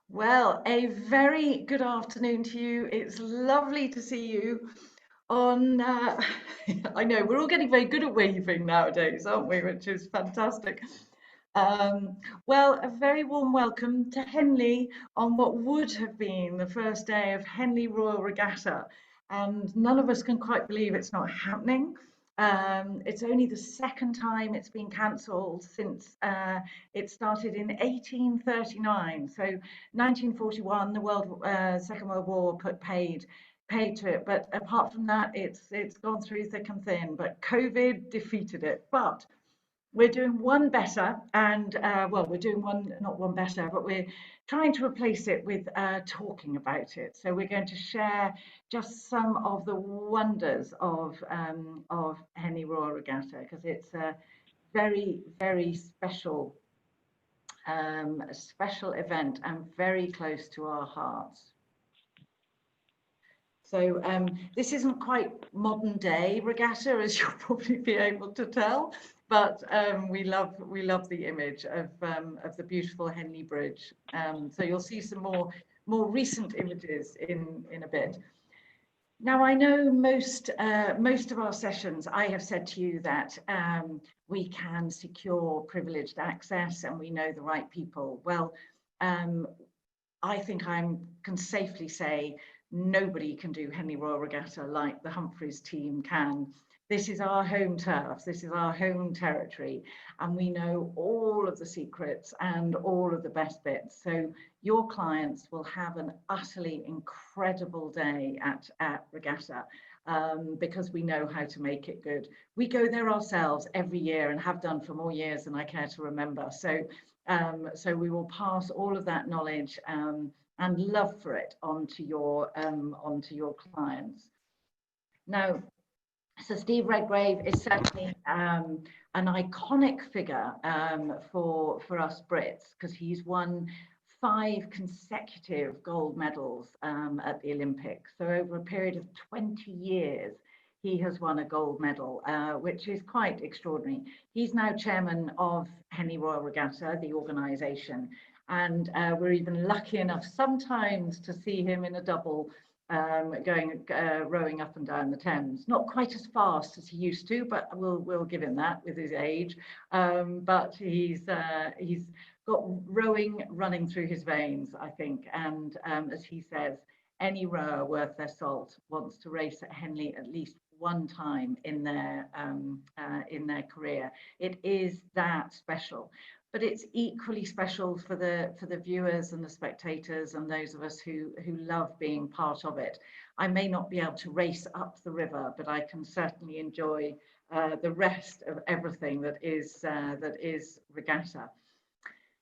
Well, a very good afternoon to you. It's lovely to see you on. I know we're all getting very good at waving nowadays, aren't we? Which is fantastic. Um, well, a very warm welcome to Henley on what would have been the first day of Henley Royal Regatta. And none of us can quite believe it's not happening. It's only the second time it's been cancelled since it started in 1839. So 1941, the Second World War paid to it. But apart from that, it's gone through thick and thin. But COVID defeated it. But we're doing one better, and well, we're doing one, not one better, but we're trying to replace it with talking about it. So we're going to share just some of the wonders of Henley Royal Regatta because it's a very, very special event and very close to our hearts. So this isn't quite modern day regatta, as you'll probably be able to tell, but we love the image of the beautiful Henley Bridge. So you'll see some more recent images in a bit. Now I know most of our sessions, I have said to you that we can secure privileged access and we know the right people. Well, um, I think I can safely say nobody can do Henley Royal Regatta like the Humphreys team can. This is our home turf, this is our home territory, and we know all of the secrets and all of the best bits. So your clients will have an utterly incredible day at Regatta. Because we know how to make it good. We go there ourselves every year and have done for more years than I care to remember. So we will pass all of that knowledge and love for it onto your clients. Now, so Steve Redgrave is certainly an iconic figure for us Brits because he's won 5 consecutive gold medals at the Olympics. So over a period of 20 years, he has won a gold medal, which is quite extraordinary. He's now chairman of Henley Royal Regatta, the organisation, and we're even lucky enough sometimes to see him in a double rowing up and down the Thames. Not quite as fast as he used to, but we'll give him that with his age. But he's got rowing running through his veins, I think. And as he says, any rower worth their salt wants to race at Henley at least one time in their career. It is that special. But it's equally special for the viewers and the spectators and those of us who love being part of it. I may not be able to race up the river, but I can certainly enjoy the rest of everything that is regatta.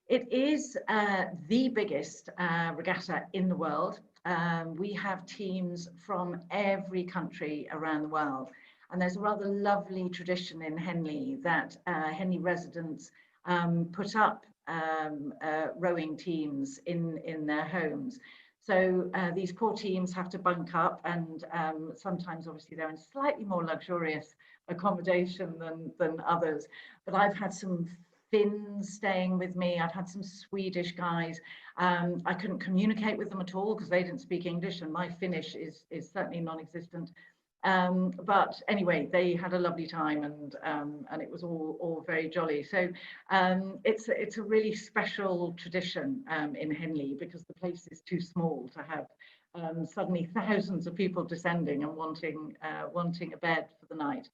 It is the biggest regatta in the world. We have teams from every country around the world. And there's a rather lovely tradition in Henley that Henley residents put up rowing teams in their homes. So these poor teams have to bunk up, and sometimes obviously they're in slightly more luxurious accommodation than others. But I've had some Finns staying with me. I've had some Swedish guys. I couldn't communicate with them at all because they didn't speak English, and my Finnish is certainly non-existent. But anyway, they had a lovely time, and it was all very jolly. So it's a really special tradition in Henley because the place is too small to have suddenly thousands of people descending and wanting a bed for the night.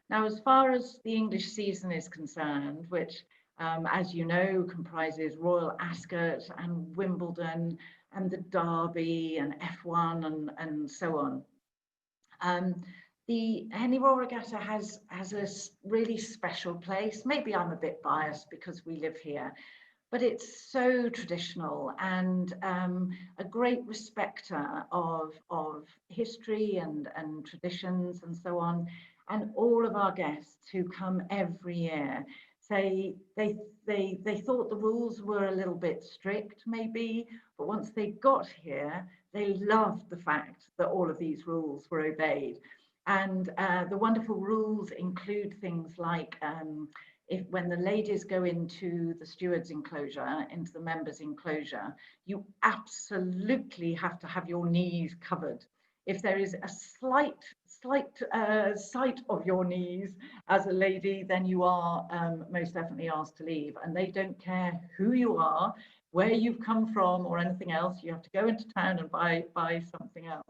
Now, as far as the English season is concerned, which, as you know, comprises Royal Ascot and Wimbledon and the Derby and F1 and so on. The Henley Royal Regatta has a really special place. Maybe I'm a bit biased because we live here, but it's so traditional and a great respecter of history and traditions and so on. And all of our guests who come every year say they thought the rules were a little bit strict maybe, but once they got here, they loved the fact that all of these rules were obeyed. And the wonderful rules include things like when the ladies go into the stewards enclosure, into the members enclosure, you absolutely have to have your knees covered. If there is a slight sight of your knees as a lady, then you are most definitely asked to leave. And they don't care who you are, where you've come from, or anything else. You have to go into town and buy something else.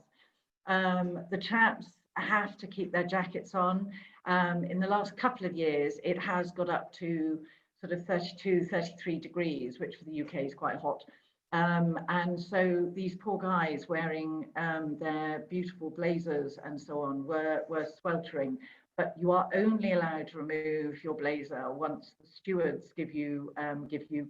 The chaps have to keep their jackets on. In the last couple of years, it has got up to sort of 32, 33 degrees, which for the UK is quite hot. And so these poor guys wearing their beautiful blazers and so on were sweltering. But you are only allowed to remove your blazer once the stewards give you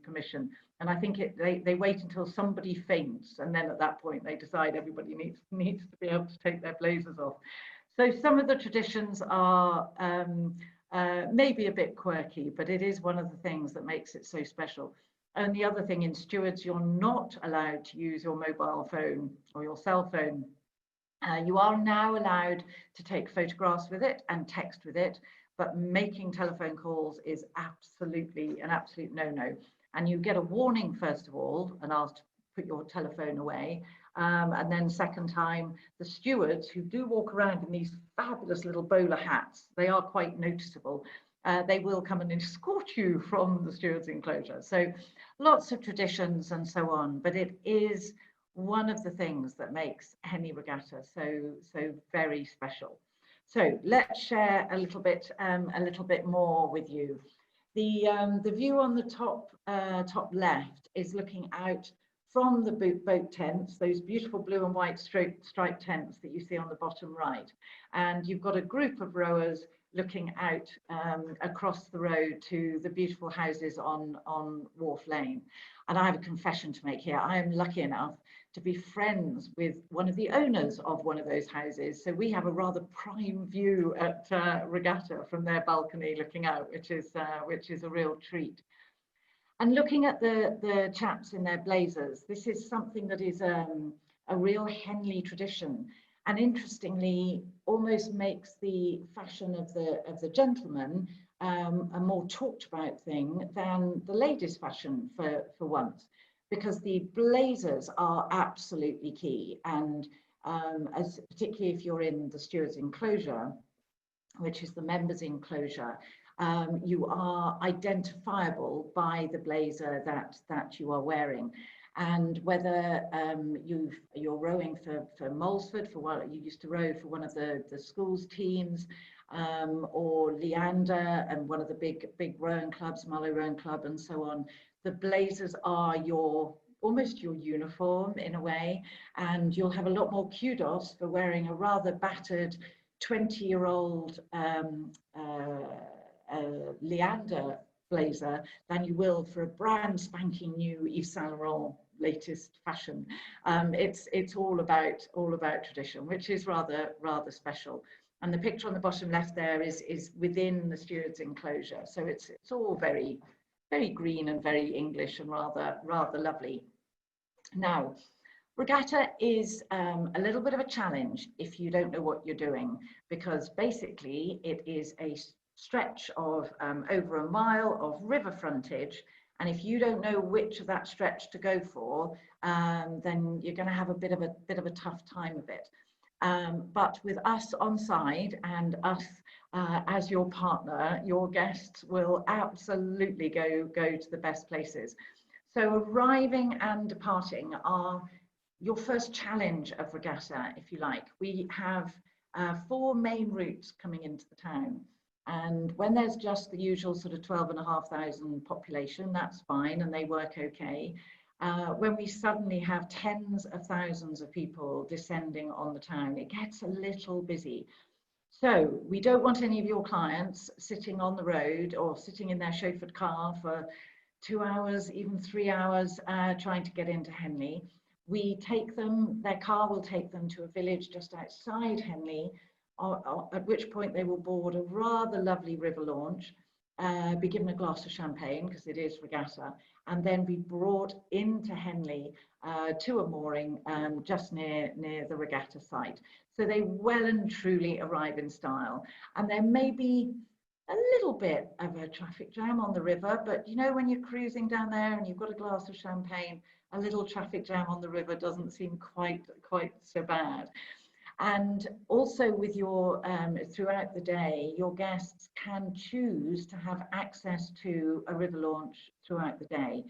permission. And I think they wait until somebody faints, and then at that point they decide everybody needs to be able to take their blazers off. So some of the traditions are maybe a bit quirky, but it is one of the things that makes it so special. And the other thing, in stewards, you're not allowed to use your mobile phone or your cell phone. You are now allowed to take photographs with it and text with it, but making telephone calls is absolutely an absolute no-no. And you get a warning, first of all, and asked to put your telephone away. And then second time, the stewards, who do walk around in these fabulous little bowler hats, they are quite noticeable. They will come and escort you from the stewards enclosure. So lots of traditions and so on, but it is one of the things that makes Henley Regatta so very special. So let's share a little bit more with you. The view on the top left is looking out from the boat tents, those beautiful blue and white striped tents that you see on the bottom right. And you've got a group of rowers looking out across the road to the beautiful houses on Wharf Lane. And I have a confession to make here. I am lucky enough to be friends with one of the owners of one of those houses. So we have a rather prime view at Regatta from their balcony looking out, which is a real treat. And looking at the chaps in their blazers, this is something that is a real Henley tradition. And interestingly, almost makes the fashion of the gentleman a more talked about thing than the ladies' fashion for once, because the blazers are absolutely key. And as particularly if you're in the stewards enclosure, which is the members enclosure, you are identifiable by the blazer that you are wearing. And whether you're rowing for Molesford, for what you used to row for one of the school's teams, or Leander and one of the big rowing clubs, Marlow Rowing Club and so on, the blazers are almost your uniform in a way, and you'll have a lot more kudos for wearing a rather battered 20-year-old Leander blazer than you will for a brand spanking new Yves Saint Laurent latest fashion. It's all about tradition, which is rather special. And the picture on the bottom left there is within the stewards enclosure, so it's all very green and very English and rather lovely. Now, regatta is a little bit of a challenge if you don't know what you're doing, because basically it is a stretch of over a mile of river frontage, and if you don't know which of that stretch to go for, then you're going to have a bit of a tough time of it. But with us on side and us as your partner, your guests will absolutely go to the best places. So arriving and departing are your first challenge of regatta, if you like. We have 4 main routes coming into the town. And when there's just the usual sort of 12,500 population, that's fine and they work okay. When we suddenly have tens of thousands of people descending on the town, it gets a little busy. So we don't want any of your clients sitting on the road or sitting in their chauffeured car for 2 hours, even 3 hours, trying to get into Henley. We take them, their car will take them to a village just outside Henley, at which point they will board a rather lovely river launch. be given a glass of champagne because it is regatta, and then be brought into Henley to a mooring just near the regatta site. So they well and truly arrive in style. And there may be a little bit of a traffic jam on the river, but you know, when you're cruising down there and you've got a glass of champagne, a little traffic jam on the river doesn't seem quite so bad. And also with your throughout the day, your guests can choose to have access to a river launch throughout the day.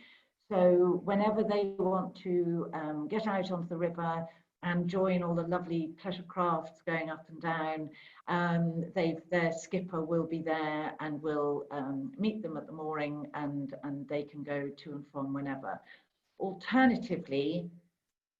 So whenever they want to get out onto the river and join all the lovely pleasure crafts going up and down, their skipper will be there and will meet them at the mooring, and they can go to and from whenever. Alternatively,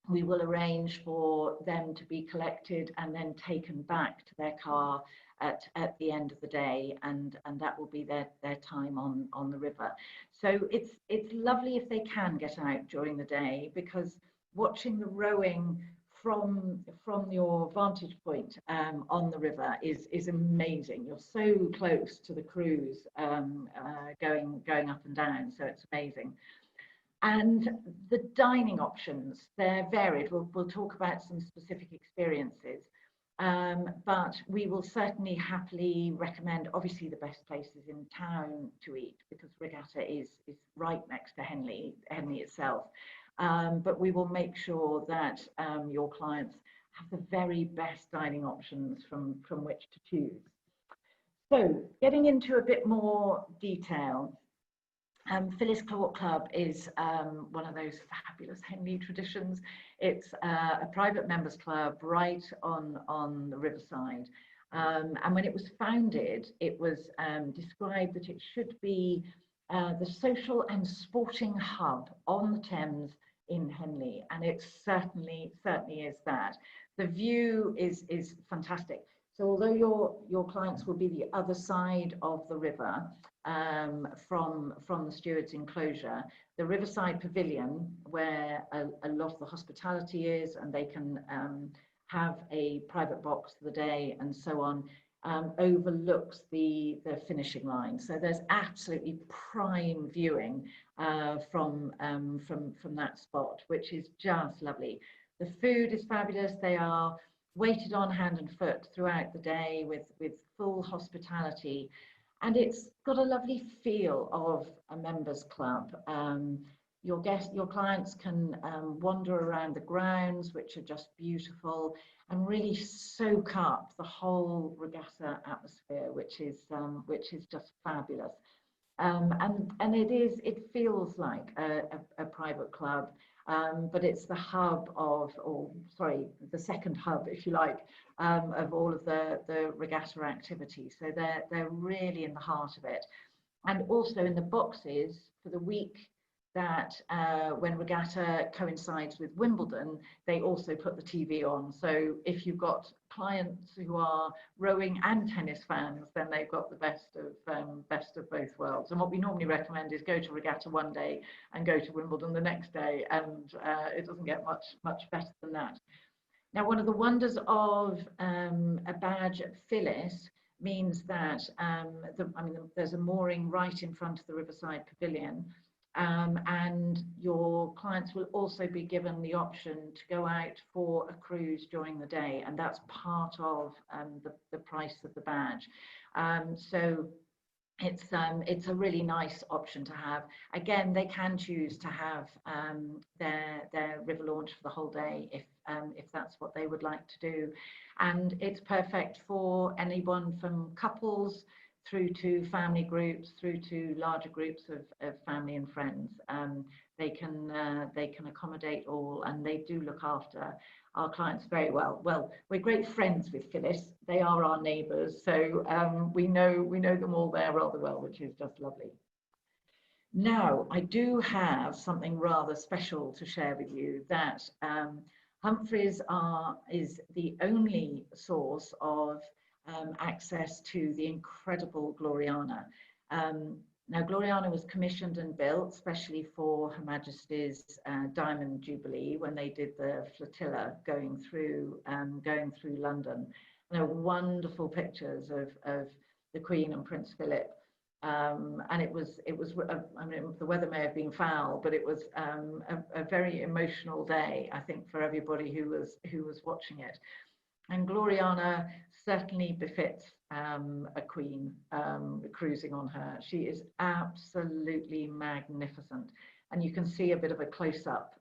we will arrange for them to be collected and then taken back to their car at the end of the day, and that will be their time on the river. So it's lovely if they can get out during the day, because watching the rowing from your vantage point on the river is amazing. You're so close to the crews going up and down, so it's amazing. And the dining options, they're varied. We'll talk about some specific experiences, but we will certainly happily recommend, obviously, the best places in town to eat, because Regatta is right next to Henley itself. But we will make sure that your clients have the very best dining options from which to choose. So getting into a bit more detail, Phyllis Court Club is one of those fabulous Henley traditions. It's a private members club right on the riverside. And when it was founded, it was described that it should be the social and sporting hub on the Thames in Henley, and it certainly is that. The view is fantastic. So although your clients will be the other side of the river, from the Stewards Enclosure, the Riverside Pavilion, where a lot of the hospitality is, and they can have a private box for the day and so on, overlooks the finishing line. So there's absolutely prime viewing from that spot, which is just lovely. The food is fabulous. They are waited on hand and foot throughout the day with full hospitality. And it's got a lovely feel of a members club. Your clients can wander around the grounds, which are just beautiful, and really soak up the whole regatta atmosphere, which is just fabulous. And it feels like a private club, but it's the hub the second hub, if you like, of all of the regatta activities. So they're really in the heart of it. And also in the boxes for the week that when regatta coincides with Wimbledon, they also put the TV on. So if you've got clients who are rowing and tennis fans, then they've got the best of both worlds. And what we normally recommend is go to regatta one day and go to Wimbledon the next day, and it doesn't get much better than that. Now, one of the wonders of a badge at Phyllis means that there's a mooring right in front of the Riverside Pavilion. And your clients will also be given the option to go out for a cruise during the day, and that's part of the price of the badge. So it's a really nice option to have. Again, they can choose to have their river launch for the whole day if that's what they would like to do, and it's perfect for anyone from couples through to family groups, through to larger groups of family and friends. They can accommodate all, and they do look after our clients very well. Well, we're great friends with Phyllis. They are our neighbours, so we know them all there rather well, which is just lovely. Now, I do have something rather special to share with you, that Humphreys is the only source of access to the incredible Gloriana. Now, Gloriana was commissioned and built specially for Her Majesty's Diamond Jubilee when they did the flotilla going through London. There are wonderful pictures of the Queen and Prince Philip And it was I mean, the weather may have been foul, but it was a very emotional day, I think, for everybody who was watching it. And Gloriana certainly befits a queen, cruising on her. She is absolutely magnificent, and you can see a bit of a close-up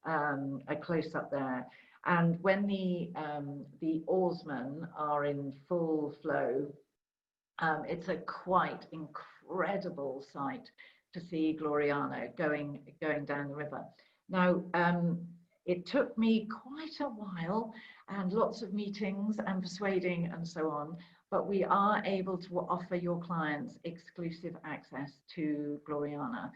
there. And when the oarsmen are in full flow, it's a quite incredible sight to see Gloriana going down the river. Now, it took me quite a while and lots of meetings and persuading and so on, but we are able to offer your clients exclusive access to Gloriana.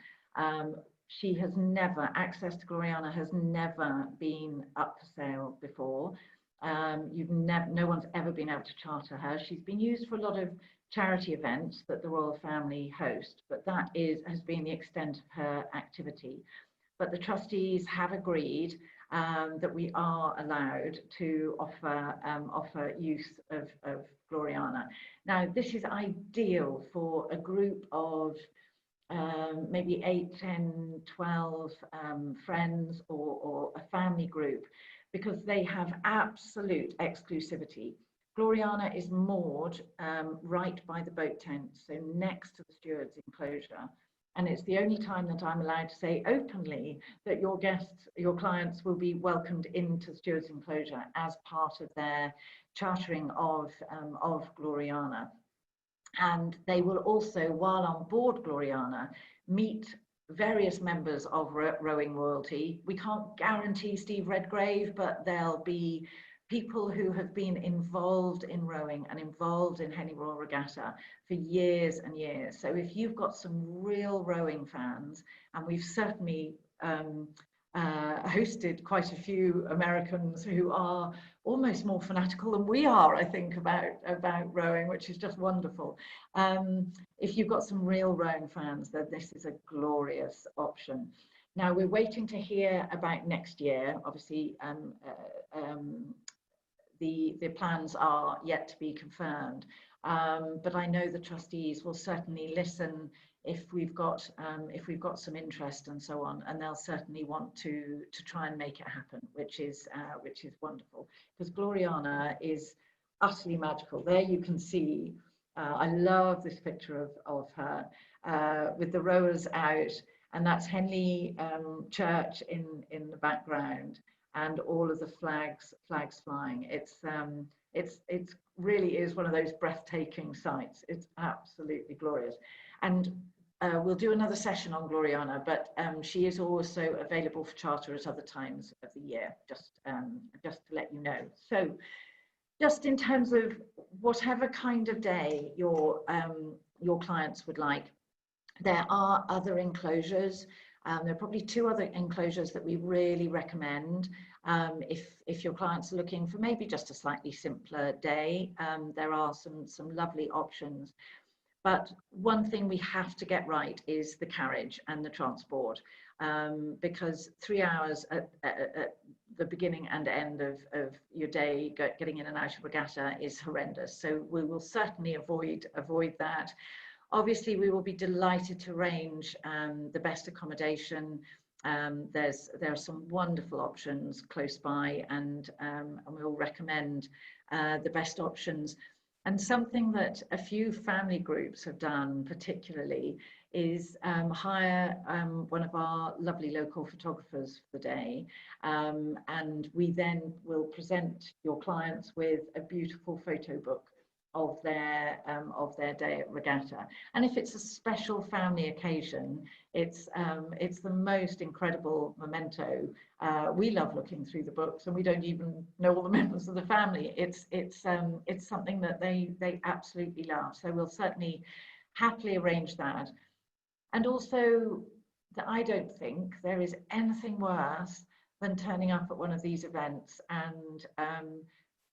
She has never, access to Gloriana has never been up for sale before. No one's ever been able to charter her. She's been used for a lot of charity events that the royal family host, but that has been the extent of her activity. But the trustees have agreed that we are allowed to offer use of Gloriana. Now, this is ideal for a group of maybe 8, 10, 12 friends or a family group, because they have absolute exclusivity. Gloriana is moored right by the boat tent, so next to the Stewards Enclosure. And it's the only time that I'm allowed to say openly that your guests, your clients, will be welcomed into Stewards Enclosure as part of their chartering of Gloriana. And they will also, while on board Gloriana, meet various members of rowing royalty. We can't guarantee Steve Redgrave, but there'll be people who have been involved in rowing and involved in Henley Royal Regatta for years and years. So if you've got some real rowing fans, and we've certainly hosted quite a few Americans who are almost more fanatical than we are, I think, about rowing, which is just wonderful. If you've got some real rowing fans, then this is a glorious option. Now, we're waiting to hear about next year. Obviously, the plans are yet to be confirmed, but I know the trustees will certainly listen if we've got some interest and so on, and they'll certainly want to try and make it happen, which is wonderful, because Gloriana is utterly magical. There you can see, I love this picture of her with the rowers out, and that's Henley Church in the background, and all of the flags flying. It's really is one of those breathtaking sights. It's absolutely glorious. And we'll do another session on Gloriana, but she is also available for charter at other times of the year, just to let you know. So just in terms of whatever kind of day your clients would like, there are other enclosures. There are probably 2 other enclosures that we really recommend if your clients are looking for maybe just a slightly simpler day. There are some lovely options. But one thing we have to get right is the carriage and the transport, because 3 hours at the beginning and end of your day getting in and out of Regatta is horrendous. So we will certainly avoid that. Obviously, we will be delighted to arrange the best accommodation. There are some wonderful options close by, and we'll recommend the best options. And something that a few family groups have done particularly is hire one of our lovely local photographers for the day, and we then will present your clients with a beautiful photo book of their day at Regatta. And if it's a special family occasion, it's the most incredible memento. We love looking through the books, and we don't even know all the members of the family. It's something that they absolutely love. So we'll certainly happily arrange that. And also, that I don't think there is anything worse than turning up at one of these events and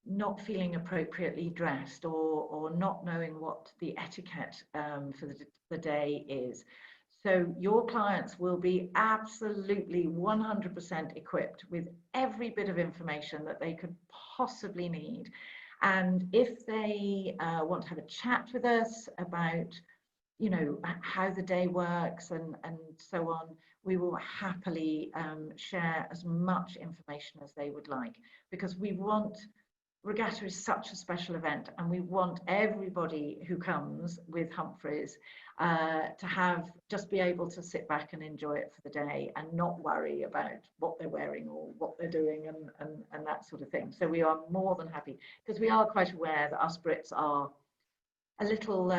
not feeling appropriately dressed, or not knowing what the etiquette for the day is. So your clients will be absolutely 100% equipped with every bit of information that they could possibly need. And if they want to have a chat with us about you know, how the day works and so on, we will happily share as much information as they would like, because we want, Regatta is such a special event, and we want everybody who comes with Humphreys to have, just be able to sit back and enjoy it for the day and not worry about what they're wearing or what they're doing and that sort of thing. So we are more than happy, because we are quite aware that us Brits are a little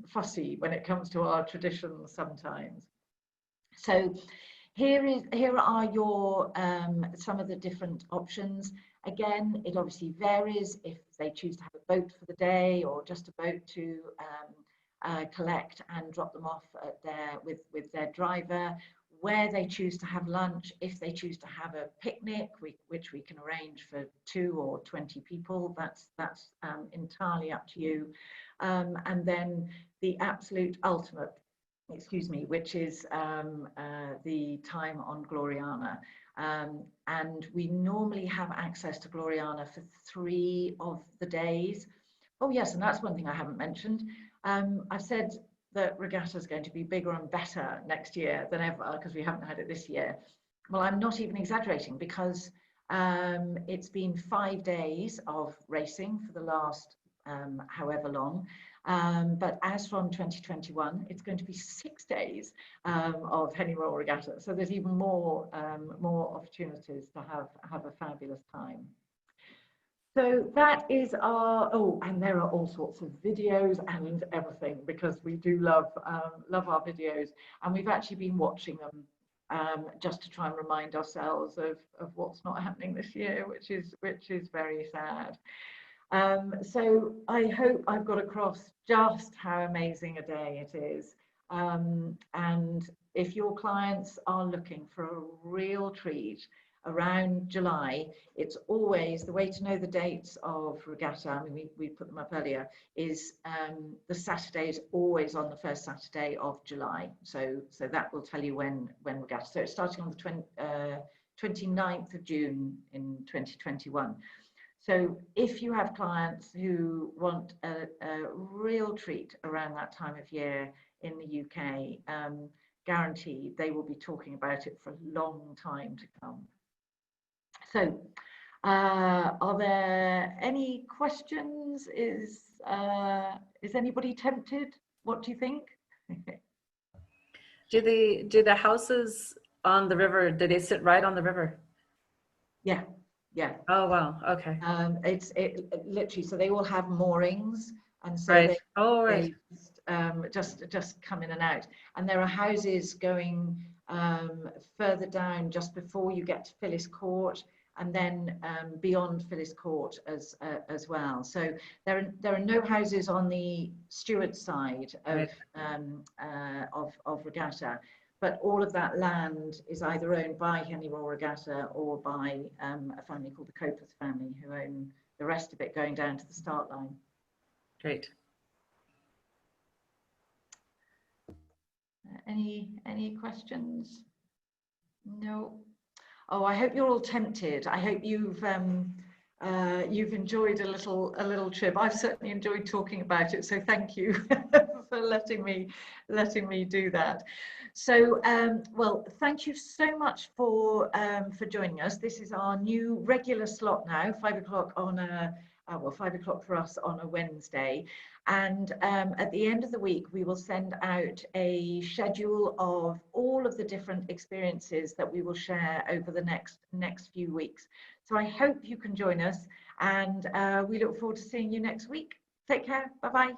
fussy when it comes to our traditions sometimes. So here are your some of the different options. Again, it obviously varies if they choose to have a boat for the day, or just a boat to collect and drop them off at with their driver, where they choose to have lunch, if they choose to have a picnic, which we can arrange for 2 or 20 people. That's entirely up to you. And then the absolute ultimate, excuse me, which is the time on Gloriana. And we normally have access to Gloriana for 3 of the days. Oh yes, and that's one thing I haven't mentioned. I've said that Regatta is going to be bigger and better next year than ever, because we haven't had it this year. Well, I'm not even exaggerating, because it's been 5 days of racing for the last however long. But as from 2021, it's going to be 6 days of Henley Royal Regatta. So there's even more opportunities to have a fabulous time. So that is our, oh, and there are all sorts of videos and everything, because we do love our videos, and we've actually been watching them just to try and remind ourselves of what's not happening this year, which is very sad. So I hope I've got across just how amazing a day it is. And if your clients are looking for a real treat around July, it's always, the way to know the dates of Regatta, I mean, we put them up earlier, is the Saturday is always on the first Saturday of July. So that will tell you when Regatta. So it's starting on the 29th of June in 2021. So if you have clients who want a real treat around that time of year in the UK, guaranteed they will be talking about it for a long time to come. So are there any questions? Is anybody tempted? What do you think? Do the houses on the river, do they sit right on the river? Yeah. Yeah. Oh wow. Okay. It's literally, so they all have moorings, and so right. they just come in and out. And there are houses going further down just before you get to Phyllis Court, and then beyond Phyllis Court as well. So there are no houses on the Stewards side of Regatta. But all of that land is either owned by Henley Royal Regatta or by a family called the Copas family, who own the rest of it going down to the start line. Great. Any questions? No. Oh, I hope you're all tempted. I hope you've enjoyed a little trip. I've certainly enjoyed talking about it. So thank you for letting me do that. So, well, thank you so much for joining us. This is our new regular slot now, 5 o'clock on a, well, 5 o'clock for us on a Wednesday. And at the end of the week, we will send out a schedule of all of the different experiences that we will share over the next few weeks. So I hope you can join us, and we look forward to seeing you next week. Take care. Bye-bye.